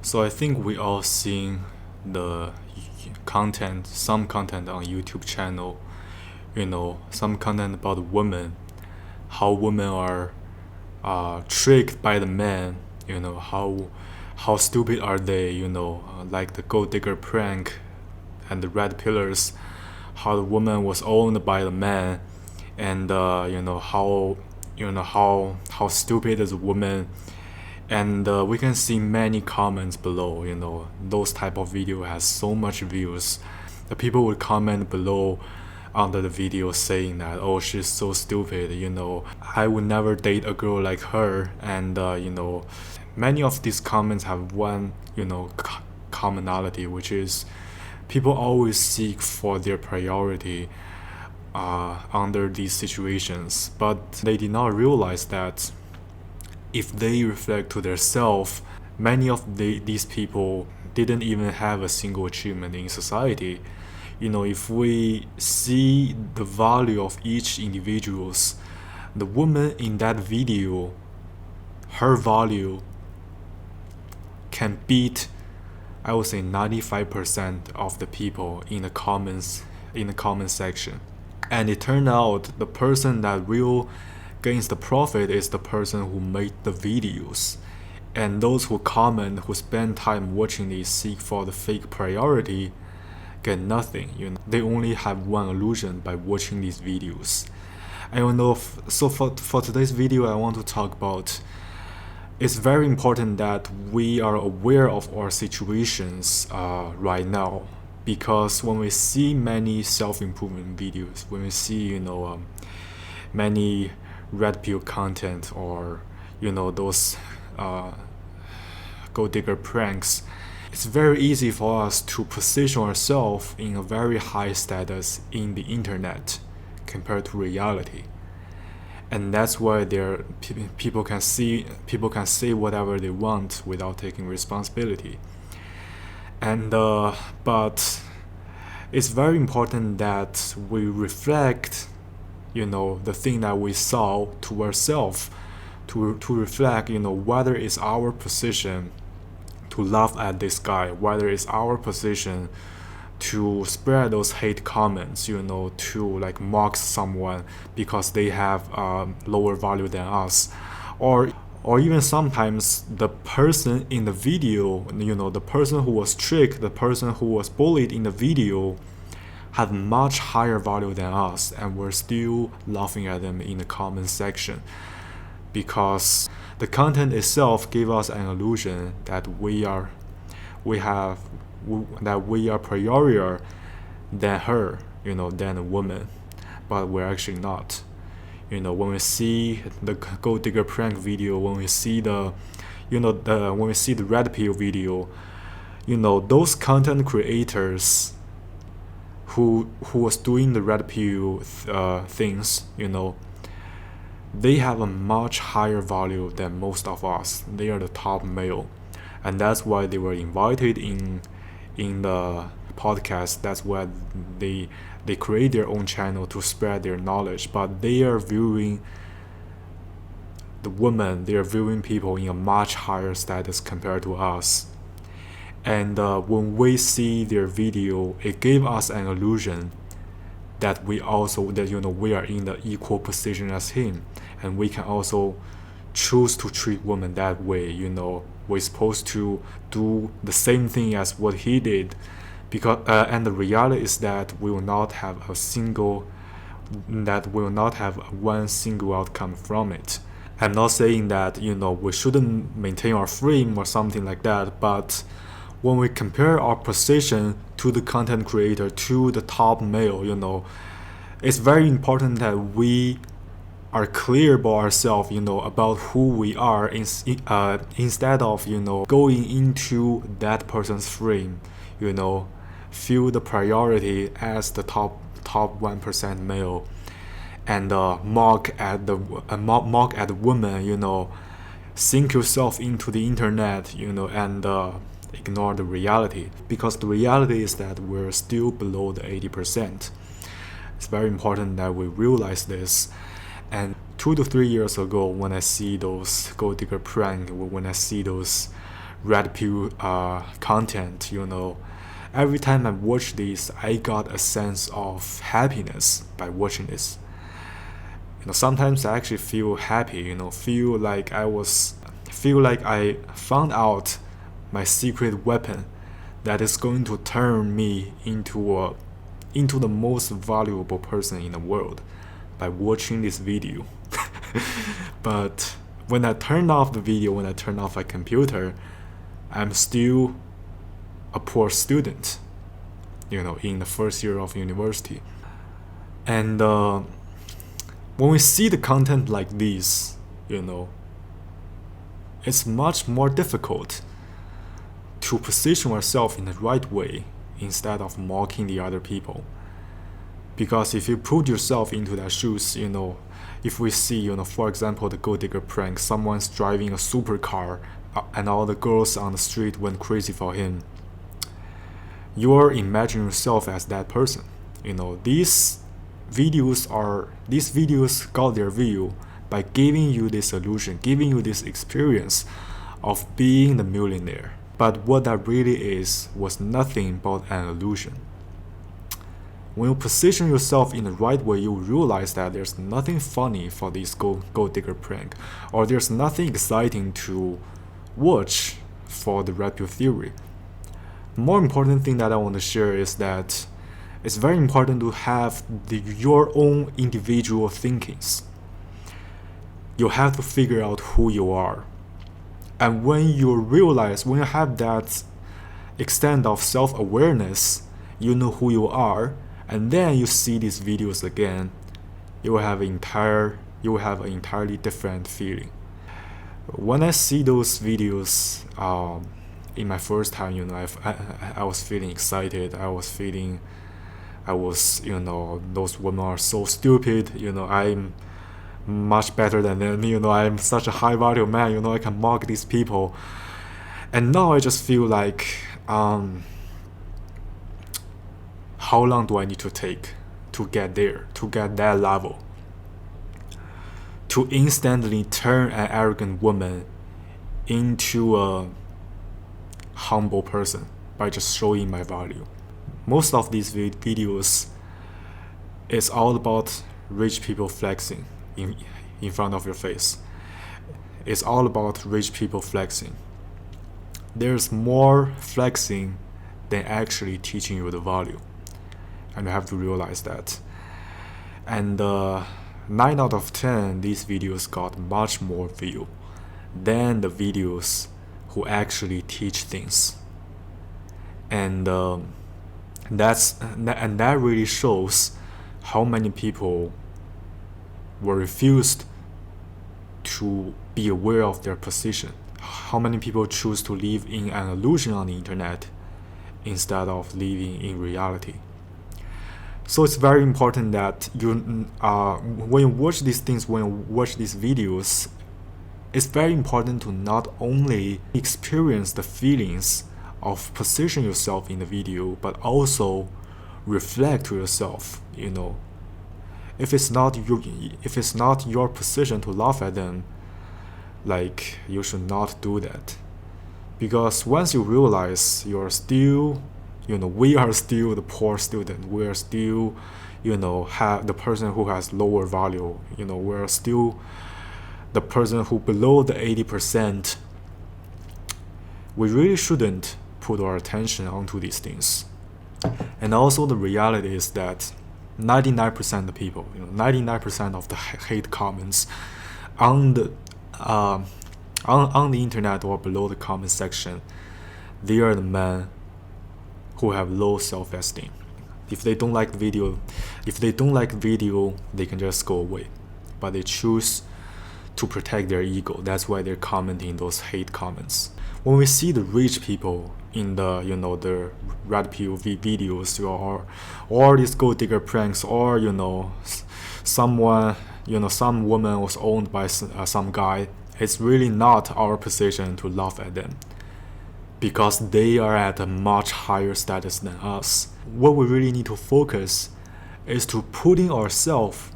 So I think we all seen the some content on YouTube channel, some content about women, how women are tricked by the men, how stupid are they, like the gold digger prank and the red pillars, how the woman was owned by the man, and how stupid is a woman. And we can see many comments below. Those type of video has so much views. The people would comment below under the video saying that, oh, she's so stupid, I would never date a girl like her. And many of these comments have one commonality, which is people always seek for their priority under these situations, but they did not realize that if they reflect to their self, many of these people didn't even have a single achievement in society. If we see the value of each individuals, the woman in that video, her value can beat, I would say, 95% of the people in the comment section. And it turned out the person that will gains the profit is the person who made the videos. And those who comment, who spend time watching these, seek for the fake priority, get nothing. They only have one illusion by watching these videos. So for today's video, I want to talk about, it's very important that we are aware of our situations right now, because when we see many self-improvement videos, when we see many red pill content, or those gold digger pranks, it's very easy for us to position ourselves in a very high status in the internet compared to reality. And that's why people can say whatever they want without taking responsibility. And but it's very important that we reflect the thing that we saw to ourselves, to reflect whether it's our position to laugh at this guy, whether it's our position to spread those hate comments, to like mock someone because they have lower value than us, or even sometimes the person in the video, the person who was tricked, the person who was bullied in the video had much higher value than us, and we're still laughing at them in the comment section, because the content itself gave us an illusion that we are priorier than her, than a woman, but we're actually not. When we see the gold digger prank video, when we see the red pill video, those content creators who was doing the red pill things, they have a much higher value than most of us. They are the top male, and that's why they were invited in the podcast. That's why they create their own channel to spread their knowledge. But they are viewing the woman, they are viewing people in a much higher status compared to us. And when we see their video, it gave us an illusion that we are in the equal position as him, and we can also choose to treat women that way. We're supposed to do the same thing as what he did, because and the reality is that we will not have one single outcome from it. I'm not saying that we shouldn't maintain our freedom or something like that, but when we compare our position to the content creator, to the top male, it's very important that we are clear about ourselves, about who we are, instead of going into that person's frame, feel the priority as the top 1% male, and mock at the woman, sink yourself into the internet, and ignore the reality, because the reality is that we're still below the 80%. It's very important that we realize this. And 2 to 3 years ago, when I see those gold digger prank, when I see those red pill content, every time I watch this, I got a sense of happiness by watching this. Sometimes I actually feel happy, feel like I found out my secret weapon that is going to turn me into the most valuable person in the world by watching this video. But when I turn off the video, when I turn off my computer, I'm still a poor student, in the first year of university. And when we see the content like this, it's much more difficult to position ourselves in the right way instead of mocking the other people. Because if you put yourself into their shoes, if we see, for example, the gold digger prank, someone's driving a supercar and all the girls on the street went crazy for him, you're imagining yourself as that person. These videos got their view by giving you this illusion, giving you this experience of being the millionaire. But what that really is was nothing but an illusion. When you position yourself in the right way, you realize that there's nothing funny for this gold digger prank, or there's nothing exciting to watch for the red pill theory. The more important thing that I want to share is that it's very important to have your own individual thinkings. You have to figure out who you are. And when you have that extent of self-awareness, you know who you are, and then you see these videos again, you will have an entirely different feeling. When I see those videos in my first time, I was feeling excited. Those women are so stupid. I'm much better than them. I'm such a high value man. I can mock these people. And now I just feel like, how long do I need to take to get there, to get that level? To instantly turn an arrogant woman into a humble person by just showing my value. Most of these videos is all about rich people flexing in front of your face. It's all about rich people flexing. There's more flexing than actually teaching you the value. And you have to realize that. And 9 out of 10, these videos got much more view than the videos who actually teach things. And that really shows how many people were refused to be aware of their position. How many people choose to live in an illusion on the internet instead of living in reality. So it's very important that when you watch these things, when you watch these videos, it's very important to not only experience the feelings of position yourself in the video, but also reflect to yourself. If it's not your position to laugh at them, you should not do that. Because once you realize you're still, we are still the poor student, we are still, have the person who has lower value, we're still the person who below the 80%, we really shouldn't put our attention onto these things. And also the reality is that 99% of people, 99% of the hate comments on the internet or below the comment section, they are the men who have low self-esteem. If they don't like video, they can just go away. But they choose to protect their ego. That's why they're commenting those hate comments. When we see the rich people in the the red pill videos or these gold digger pranks, or someone some woman was owned by some guy, it's really not our position to laugh at them, because they are at a much higher status than us. What we really need to focus is to putting ourselves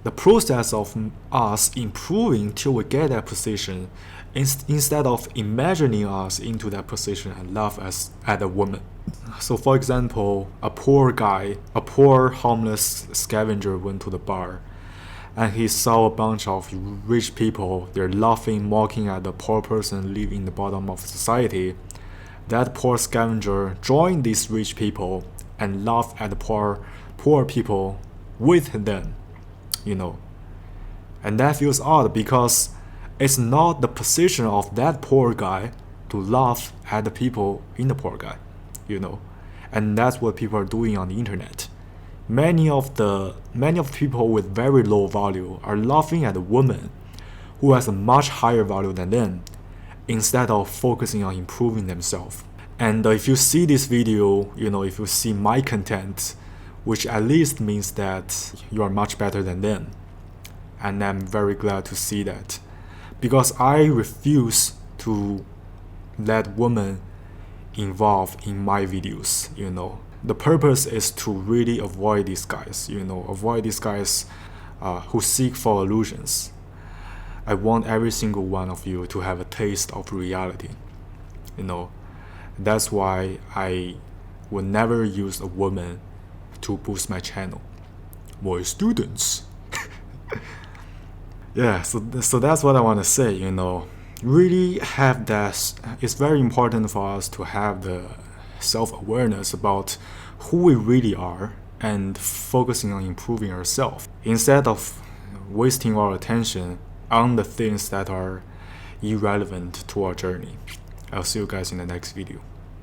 the process of us improving till we get that position, instead of imagining us into that position and love us as a woman. So for example, a poor homeless scavenger went to the bar, and he saw a bunch of rich people. They're laughing, mocking at the poor person living in the bottom of society. That poor scavenger joined these rich people and laughed at the poor people with them, And that feels odd because it's not the position of that poor guy to laugh at the people in the poor guy, And that's what people are doing on the internet. Many of people with very low value are laughing at a woman who has a much higher value than them, instead of focusing on improving themselves. And if you see this video, if you see my content, which at least means that you are much better than them. And I'm very glad to see that, because I refuse to let women involved in my videos, The purpose is to really avoid these guys, avoid these guys who seek for illusions. I want every single one of you to have a taste of reality, That's why I will never use a woman to boost my channel. More students. Yeah, so that's what I want to say, Really have that. It's very important for us to have the self-awareness about who we really are and focusing on improving ourselves, instead of wasting our attention on the things that are irrelevant to our journey. I'll see you guys in the next video.